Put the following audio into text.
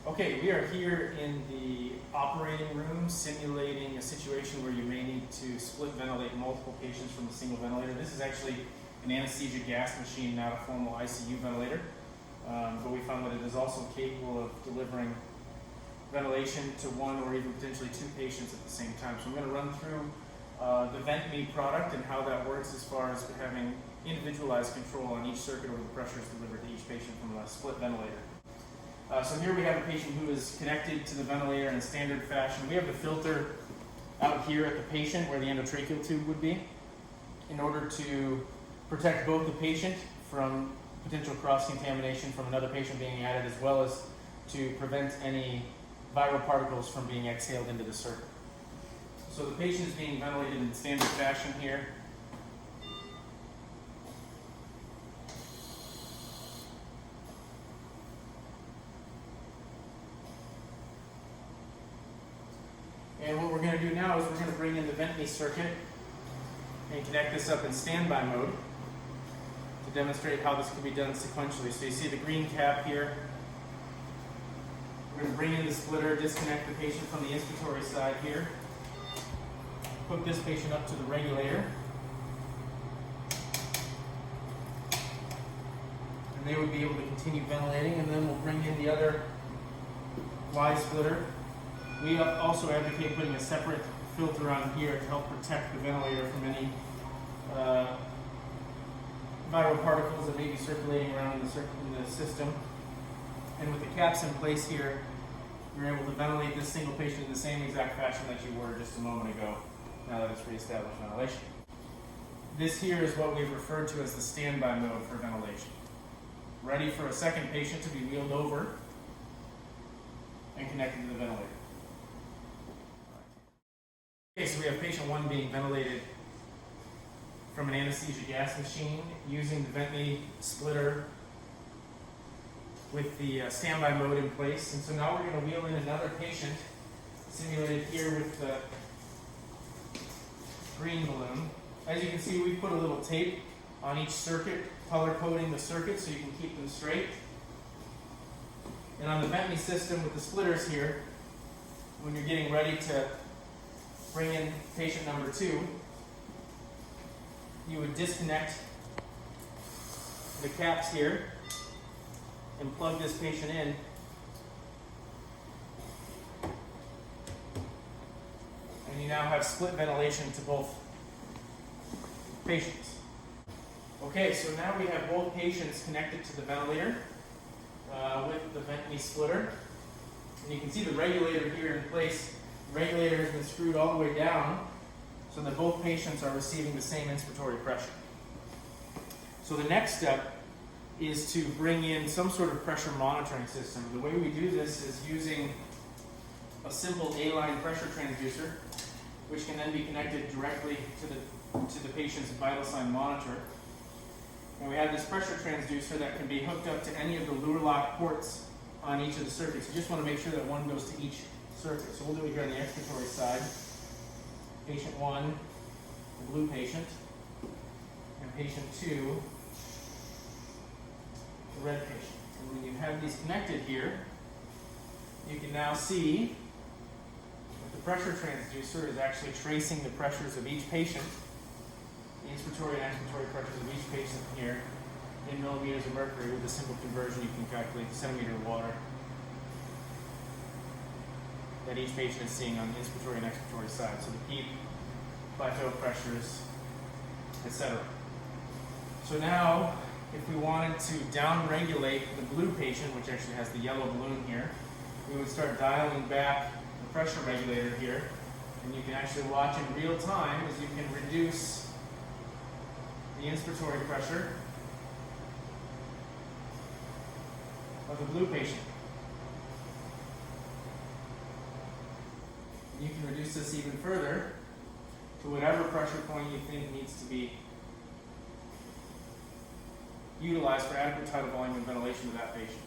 Okay, we are here in the operating room simulating a situation where you may need to split ventilate multiple patients from a single ventilator. This is actually an anesthesia gas machine, not a formal ICU ventilator, but we found that it is also capable of delivering ventilation to one or even potentially two patients at the same time. So I'm going to run through the VentMI product and how that works as far as having individualized control on each circuit over the pressures delivered to each patient from a split ventilator. So here we have a patient who is connected to the ventilator in standard fashion. We have the filter out here at the patient where the endotracheal tube would be in order to protect both the patient from potential cross-contamination from another patient being added, as well as to prevent any viral particles from being exhaled into the circuit. So the patient is being ventilated in standard fashion here. And what we're going to do now is we're going to bring in the VentMI circuit and connect this up in standby mode to demonstrate how this can be done sequentially. So you see the green cap here. We're going to bring in the splitter, disconnect the patient from the inspiratory side here, hook this patient up to the regulator, and they would be able to continue ventilating, and then we'll bring in the other Y splitter. We also advocate putting a separate filter on here to help protect the ventilator from any viral particles that may be circulating around in the system. And with the caps in place here, you're able to ventilate this single patient in the same exact fashion that you were just a moment ago, now that it's reestablished ventilation. This here is what we've referred to as the standby mode for ventilation. Ready for a second patient to be wheeled over and connected to the ventilator. Okay, so we have patient one being ventilated from an anesthesia gas machine using the VentMI splitter with the standby mode in place. And so now we're going to wheel in another patient simulated here with the green balloon. As you can see, we put a little tape on each circuit, color coding the circuit so you can keep them straight. And on the VentMI system with the splitters here, when you're getting ready to bring in patient number two, you would disconnect the caps here and plug this patient in. And you now have split ventilation to both patients. Okay, so now we have both patients connected to the ventilator with the VentMI splitter. And you can see the regulator here in place. The regulator has been screwed all the way down so that both patients are receiving the same inspiratory pressure. So the next step is to bring in some sort of pressure monitoring system. The way we do this is using a simple A-line pressure transducer, which can then be connected directly to the patient's vital sign monitor. And we have this pressure transducer that can be hooked up to any of the lure lock ports on each of the circuits. You just want to make sure that one goes to each circuit. So we'll do it here on the expiratory side. Patient one, the blue patient, and patient two, the red patient. And when you have these connected here, you can now see that the pressure transducer is actually tracing the pressures of each patient, the inspiratory and expiratory pressures of each patient here in millimeters of mercury. With a simple conversion, you can calculate the centimeter of water that each patient is seeing on the inspiratory and expiratory side. So the peak, plateau pressures, etc. So now, if we wanted to down-regulate the blue patient, which actually has the yellow balloon here, we would start dialing back the pressure regulator here, and you can actually watch in real time as you can reduce the inspiratory pressure of the blue patient. You can reduce this even further to whatever pressure point you think needs to be utilized for adequate tidal volume and ventilation of that patient.